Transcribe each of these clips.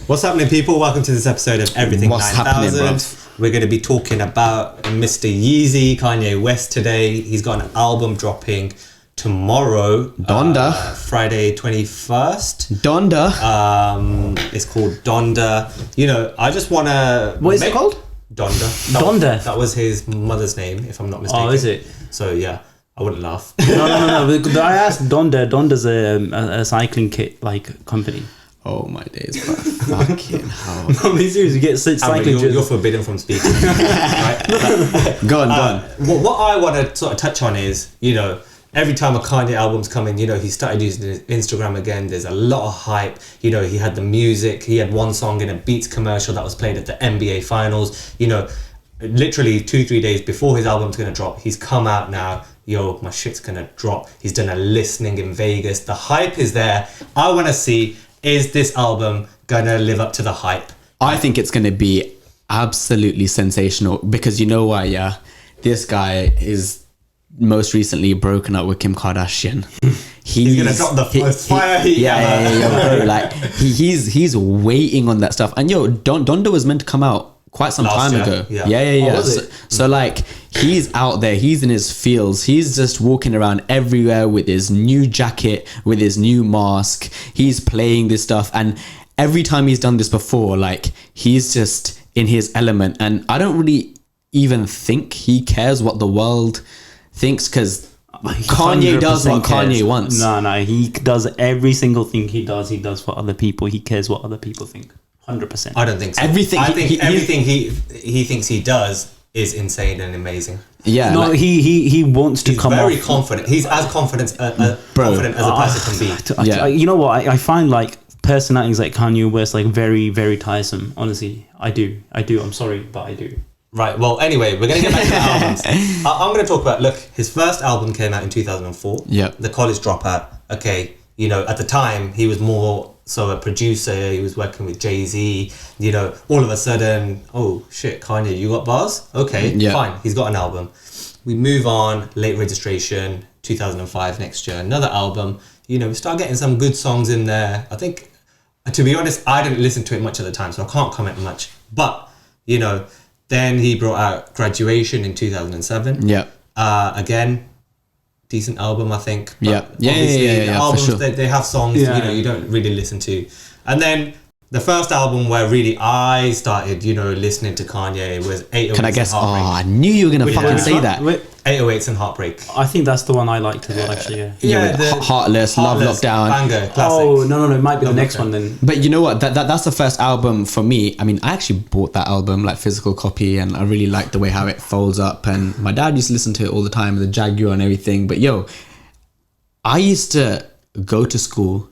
What's happening, people? Welcome to this episode of Everything What's 9000. happening, bruv? We're going to be talking about Mr. Yeezy, Kanye West today. He's got an album dropping tomorrow. Donda. Friday 21st. Donda. It's called Donda. You know, I just want to... What is it called? Donda. Donda. That was his mother's name, if I'm not mistaken. Oh, is it? So, yeah. I wouldn't laugh. No. I asked Donda. Donda's a cycling kit company. Oh my days, bro. Fucking hell. No, be serious. You get cycling. You're forbidden from speaking. Right? Go on. What I want to sort of touch on is, you know, every time a Kanye album's coming, you know, he started using his Instagram again. There's a lot of hype. You know, he had the music. He had one song in a Beats commercial that was played at the NBA Finals. You know, literally 2-3 days before his album's going to drop, he's come out now. Yo, my shit's going to drop. He's done a listening in Vegas. The hype is there. I want to see, is this album going to live up to the hype? I think it's going to be absolutely sensational because you know why, yeah? This guy is most recently broken up with Kim Kardashian. He's going to drop the most fire heat ever. Bro, like, he's waiting on that stuff. And yo, Donda was meant to come out quite some Last time year, ago. yeah. Oh, so like, he's out there, he's in his fields, he's just walking around everywhere with his new jacket, with his new mask, he's playing this stuff, and every time he's done this before, like, he's just in his element, and I don't really even think he cares what the world thinks, because Kanye does what Kanye wants. No, he does every single thing he does for other people. He cares what other people think. 100%. I don't think so. Everything everything he thinks he does is insane and amazing. Yeah. No, like, he wants to he's come very off. confident. He's as confident as a person can be. Yeah. You know what? I find like personalities like Kanye West like very, very tiresome. Honestly, I do. I'm sorry, but I do. Right. Well, anyway, we're going to get back to the albums. I'm going to talk about, look, his first album came out in 2004. Yep. The College Dropout. Okay. You know, at the time, he was more so a producer. He was working with Jay-Z. You know, all of a sudden, oh, shit, Kanye, you got bars? Okay, Yeah. fine. He's got an album. We move on, Late Registration, 2005, next year, another album. You know, we start getting some good songs in there. I think, to be honest, I didn't listen to it much at the time, so I can't comment much. But, you know, then he brought out Graduation in 2007. yeah. Again, decent album, I think. But Yeah. obviously, albums, for sure. they have songs, Yeah. you know, you don't really listen to. And then the first album where really I started, you know, listening to Kanye was 808s Can I guess? and Oh, Heartbreak. I knew you were gonna Which fucking one? say that. 808s and Heartbreak. I think that's the one I liked as well. Actually, yeah. Yeah, with Heartless, Love Lockdown. Banger, classic. Oh no! It might be the Love next Lockdown. one then. But you know what? That's the first album for me. I mean, I actually bought that album, like physical copy, and I really liked the way how it folds up. And my dad used to listen to it all the time, the Jaguar and everything. But yo, I used to go to school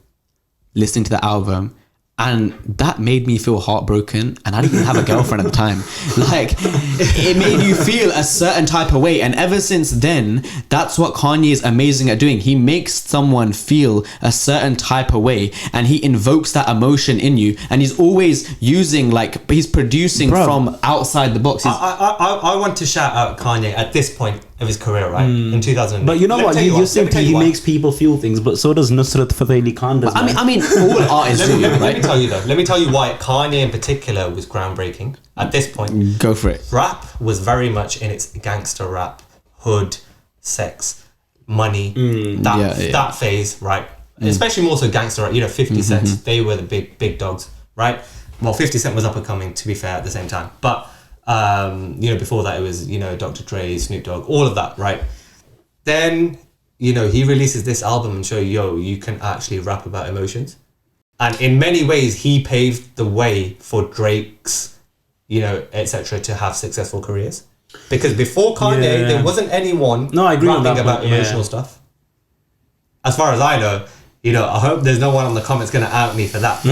listening to the album, and that made me feel heartbroken, and I didn't even have a girlfriend at the time. Like, it made you feel a certain type of way, and ever since then, that's what Kanye is amazing at doing. He makes someone feel a certain type of way, and he invokes that emotion in you, and he's always using, like, he's producing from outside the box. I want to shout out Kanye at this point of his career, right? In 2000. But you know what? You just Let me said tell you he why. makes people feel things, but so does Nusrat Fateh Ali Khan does. I mean, all artists do, Let me right? tell you though. Let me tell you why Kanye in particular was groundbreaking at this point. Go for it. Rap was very much in its gangster rap, hood, sex, money, that phase, right? Especially more so gangster rap. You know, 50 Cent, they were the big dogs, right? Well, 50 Cent was up and coming, to be fair, at the same time. But you know, before that it was, you know, Dr. Dre, Snoop Dogg, all of that, right? Then, you know, he releases this album and show, yo, you can actually rap about emotions. And in many ways, he paved the way for Drake's, you know, etc., to have successful careers. Because before Kanye, there wasn't anyone No, I agree with rapping that about point, yeah. emotional stuff. As far as I know, you know, I hope there's no one on the comments going to out me for that.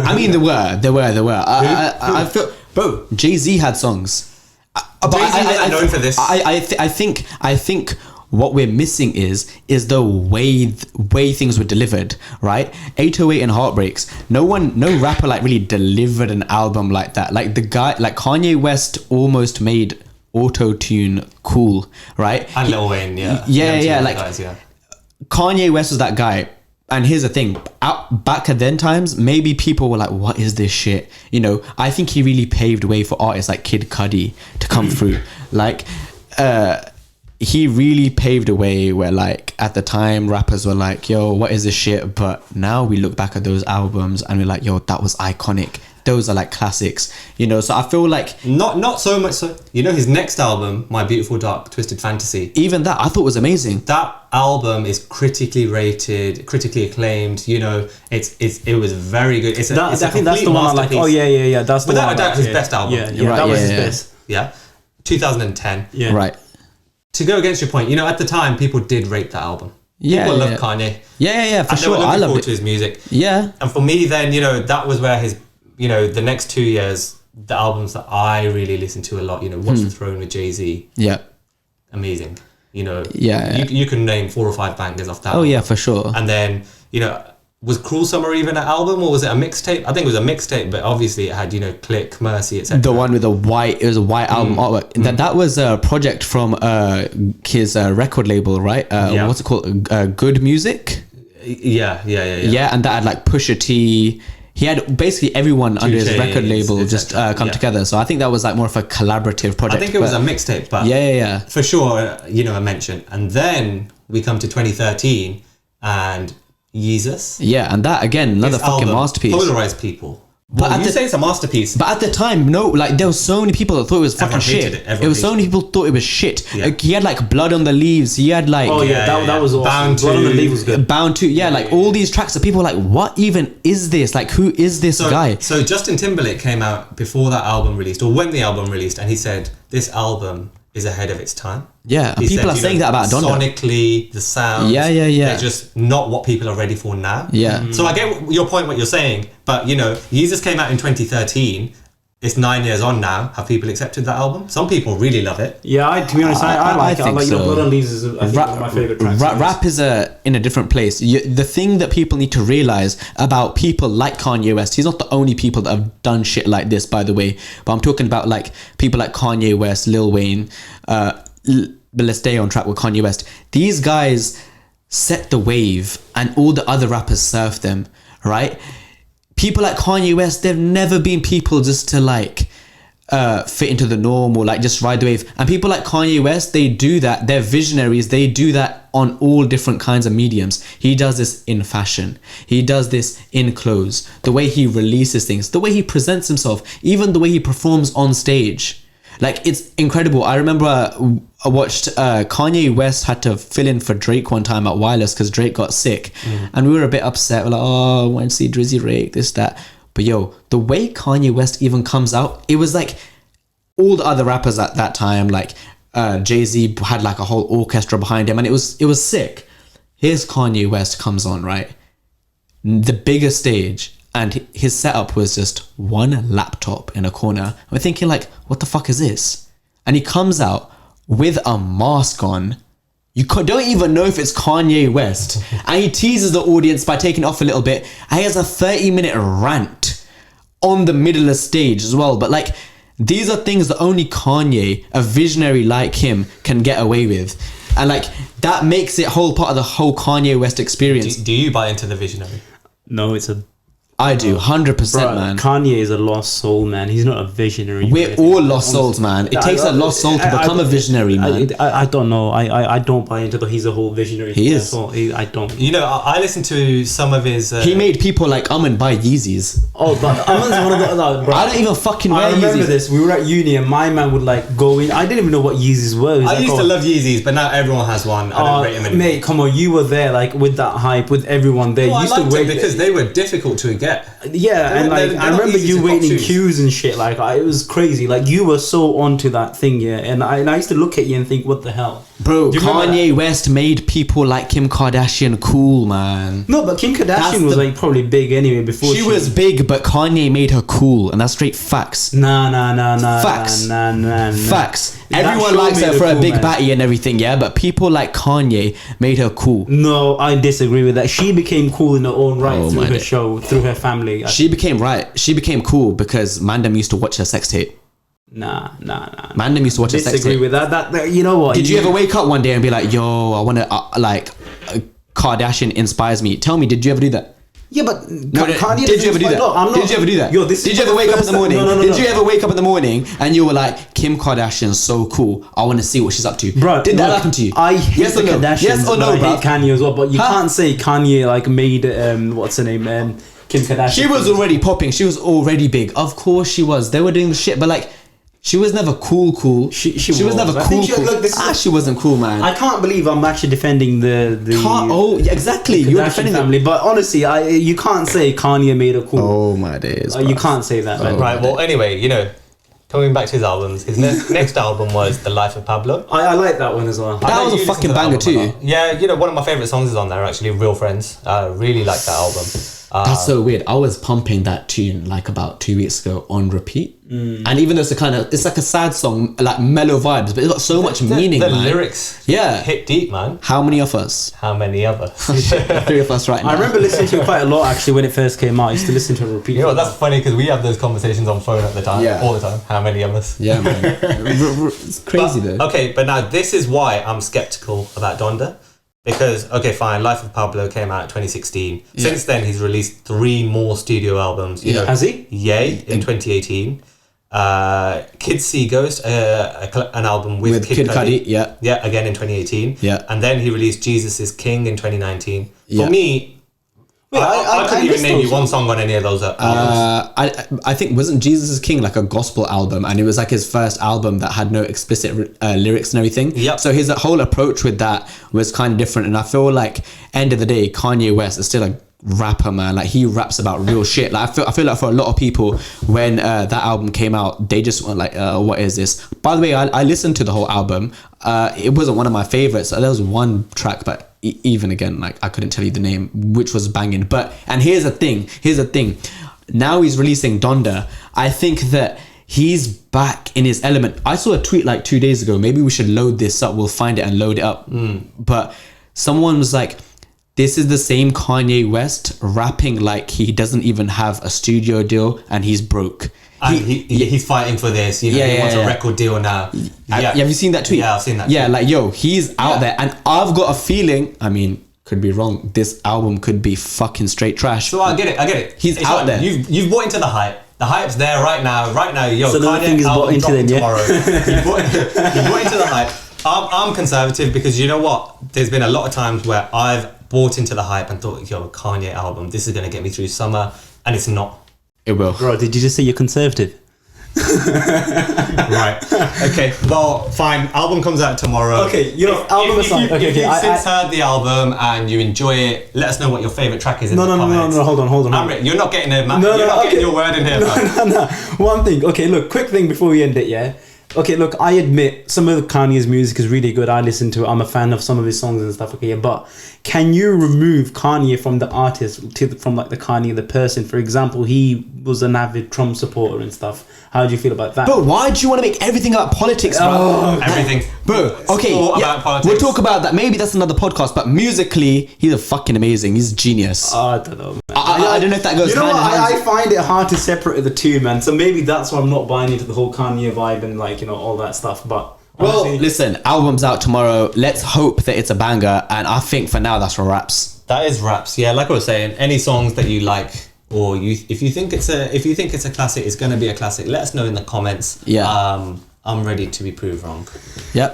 I mean, there were. I feel, bro, Jay-Z had songs. Jay-Z wasn't known for this. I think what we're missing is the way things were delivered, right? 808 and Heartbreaks. No rapper like really delivered an album like that. Like the guy, like Kanye West almost made auto-tune cool, right? And Lil Wayne, Yeah, like like, guys, yeah. Kanye West was that guy. and here's the thing, back at then times, maybe people were like, what is this shit? You know, I think he really paved way for artists like Kid Cudi to come through. Like, he really paved a way where, like, at the time, rappers were like, yo, what is this shit? But now we look back at those albums and we're like, yo, that was iconic. Those are like classics, you know. So I feel like not so much so. You know, his next album, My Beautiful Dark Twisted Fantasy. Even that I thought was amazing. That album is critically rated, critically acclaimed. You know, it was very good. I think that's the one I like. Oh yeah. That's the one. Without a doubt, his best album. Yeah, right, that was his best. Yeah, 2010. Yeah, right. To go against your point, you know, at the time, people did rate that album. People loved Kanye. Yeah, for sure. I loved it. To his music. Yeah, and for me, then, you know, that was where his, you know, the next 2 years, the albums that I really listened to a lot, you know, Watch the Throne with Jay-Z. Yeah. Amazing. You know, yeah. You can name 4 or 5 bangers off that. Oh, album. Yeah, for sure. And then, you know, was Cruel Summer even an album or was it a mixtape? I think it was a mixtape, but obviously it had, you know, Click, Mercy, etc. The one with it was a white album artwork. That was a project from his record label, right? What's it called? Good Music? Yeah. Yeah, and that had like Pusha T. He had basically everyone under his record label just come together. So I think that was like more of a collaborative project. I think it was a mixtape, but yeah. For sure, you know, a mention. And then we come to 2013 and Yeezus. Yeah, and that again, another fucking masterpiece. Polarized people. But you say it's a masterpiece. But at the time, no, like there were so many people that thought it was fucking shit. It was so many people thought it was shit. Yeah. Like, he had like Blood on the Leaves. He had like that was awesome. Bound Blood on the Leaves was good. Bound to like all these tracks that people were like, what even is this? Like, who is this guy? So Justin Timberlake came out before that album released, or when the album released, and he said this album is ahead of its time. Yeah, and people are saying that about Donda. Sonically, the sounds. Yeah. They're just not what people are ready for now. Yeah. So I get your point, what you're saying, but you know, Yeezus came out in 2013. It's 9 years on now. Have people accepted that album? Some people really love it. Yeah, to be honest, I like it. I like, so. You know, Blood on Leaves is I think one of my favorite tracks. Rap is in a different place. The thing that people need to realize about people like Kanye West, he's not the only people that have done shit like this, by the way. But I'm talking about like people like Kanye West, Lil Wayne. But let's stay on track with Kanye West. These guys set the wave, and all the other rappers surf them, right? People like Kanye West, they've never been people just to like fit into the norm or like just ride the wave. And people like Kanye West, they do that. They're visionaries. They do that on all different kinds of mediums. He does this in fashion. He does this in clothes. The way he releases things, the way he presents himself, even the way he performs on stage. Like, it's incredible. I remember I watched Kanye West had to fill in for Drake one time at Wireless because Drake got sick. And we were a bit upset. We're like, oh, I want to see Drizzy Rake, this, that. But yo, the way Kanye West even comes out, it was like all the other rappers at that time, like Jay-Z had like a whole orchestra behind him, and it was sick. Here's Kanye West comes on, right? The biggest stage. And his setup was just one laptop in a corner. We're thinking like, what the fuck is this? And he comes out with a mask on. You don't even know if it's Kanye West. And he teases the audience by taking it off a little bit. And he has a 30-minute rant on the middle of stage as well. But like, these are things that only Kanye, a visionary like him, can get away with. And like, that makes it whole part of the whole Kanye West experience. Do you buy into the visionary? No, it's a... I do, 100%, man. Kanye is a lost soul, man. He's not a visionary. We're all lost souls, man. It takes a lost soul to become a visionary, man. I don't know. I don't buy into he's a whole visionary. He is. I don't. You know, I listened to some of his... He made people like Aman buy Yeezys. Oh, but Aman's one of the... Bro, I don't even fucking wear Yeezys. I remember this. We were at uni and my man would like go in. I didn't even know what Yeezys were. I used to love Yeezys, but now everyone has one. I don't rate them anymore. Mate, come on. You were there like with that hype, with everyone there. Well, you used I liked to wait it because they were difficult to get. Yeah, and like I remember you waiting in queues and shit. Like it was crazy. Like you were so onto that thing, yeah. And I used to look at you and think, what the hell, bro? Kanye West made people like Kim Kardashian cool, man. No, but Kim Kardashian was like probably big anyway before. She was big, but Kanye made her cool, and that's straight facts. Nah. Facts. Facts. That Everyone likes her for a big batty and everything, yeah. But people like Kanye made her cool. No, I disagree with that. She became cool in her own right through her show, through her family. She became cool because Mandem used to watch her sex tape. Nah. Mandem used to watch her sex tape. Disagree with that. That you know what? Did you ever wake up one day and be like, yo, I want to Kardashian inspires me. Tell me, did you ever do that? Yeah, but Kanye did you ever do that? Did you ever do that? Yo, this did is you ever wake up in the morning? No. Did you ever wake up in the morning and you were like, Kim Kardashian's so cool. I want to see what she's up to. Bro, did that happen to you? I hate the Kardashians. Yes or no, I hate Kanye as well. But you can't say Kanye like made what's her name? Kim Kardashian. She was already popping. She was already big. Of course she was. They were doing the shit, but like, she was never cool. She was never cool. She wasn't cool, man. I can't believe I'm actually defending the exactly. You're defending family, but honestly, you can't say Kanye made her cool. Oh my days. You can't say that, man. Right. Well, anyway, coming back to his albums, his next album was The Life of Pablo. I like that one as well. That was a fucking banger too. Yeah, one of my favorite songs is on there actually. Real Friends. I really like that album. That's so weird. I was pumping that tune like about 2 weeks ago on repeat, and even though it's like a sad song, like mellow vibes, but it's got so much meaning. The man. lyrics, hit deep, man. How many of us? How many of us? 3 of us right now. I remember listening to it quite a lot actually when it first came out. I used to listen to it repeat. That's funny because we have those conversations on phone at the time, all the time. How many of us? Yeah, man. It's crazy though. Okay, but now this is why I'm skeptical about Donda. Because, okay, fine, Life of Pablo came out in 2016. Yeah. Since then, he's released 3 more studio albums. Has he? Yay, in 2018. Kids See Ghost, an album with Kid Cudi. Yeah. Yeah, again in 2018. Yeah. And then he released Jesus is King in 2019. Yeah. For me, I couldn't even name you one song on any of those albums. I think, wasn't Jesus is King like a gospel album, and it was like his first album that had no explicit lyrics and everything. Yep. So his whole approach with that was kind of different, and I feel like end of the day, Kanye West is still a rapper, man. Like he raps about real shit. Like I feel like for a lot of people, when that album came out, they just went like, what is this? By the way, I listened to the whole album. It wasn't one of my favorites. There was one track, but even again, like I couldn't tell you the name, which was banging. And here's the thing. Now he's releasing Donda. I think that he's back in his element. I saw a tweet like 2 days ago. Maybe we should load this up. We'll find it and load it up. But someone was like, this is the same Kanye West rapping like he doesn't even have a studio deal and he's broke. And he's fighting for this. He wants a record deal now. Have you seen that tweet? Yeah, I've seen that. Yeah, like he's out there, and I've got a feeling. I mean, could be wrong. This album could be fucking straight trash. So I get it. He's out there. You've bought into the hype. The hype's there right now. So Kanye album dropping tomorrow. You've bought into the hype. I'm conservative because you know what? There's been a lot of times where I've bought into the hype and thought, Kanye album, this is gonna get me through summer, and it's not. It will. Bro, did you just say you're conservative? Right. Okay. Well, fine. Album comes out tomorrow. Okay. Album aside. If you've since heard the album and you enjoy it, let us know what your favorite track is in the comments. No. Hold on. Amrit, you're not getting it, man. You're not getting your word in here. No. One thing. Okay. Look. Quick thing before we end it. Yeah. Okay, look, I admit some of Kanye's music is really good. I listen to it. I'm a fan of some of his songs and stuff. Okay, but can you remove Kanye from the artist from like the Kanye the person? For example, he was an avid Trump supporter and stuff. How do you feel about that? Bro, why do you want to make everything about politics, bro? Everything. Bro, okay, about politics. We'll talk about that. Maybe that's another podcast, but musically, he's a fucking amazing. He's a genius. I don't know, man. I don't know if that goes hand in hand. I find it hard to separate the two, man. So maybe that's why I'm not buying into the whole Kanye vibe and like, all that stuff. But well, listen, album's out tomorrow. Let's hope that it's a banger. And I think for now, that's raps. That is raps. Yeah, like I was saying, any songs that you like, or if you think it's a classic, it's going to be a classic. Let us know in the comments. Yeah. I'm ready to be proved wrong. Yep.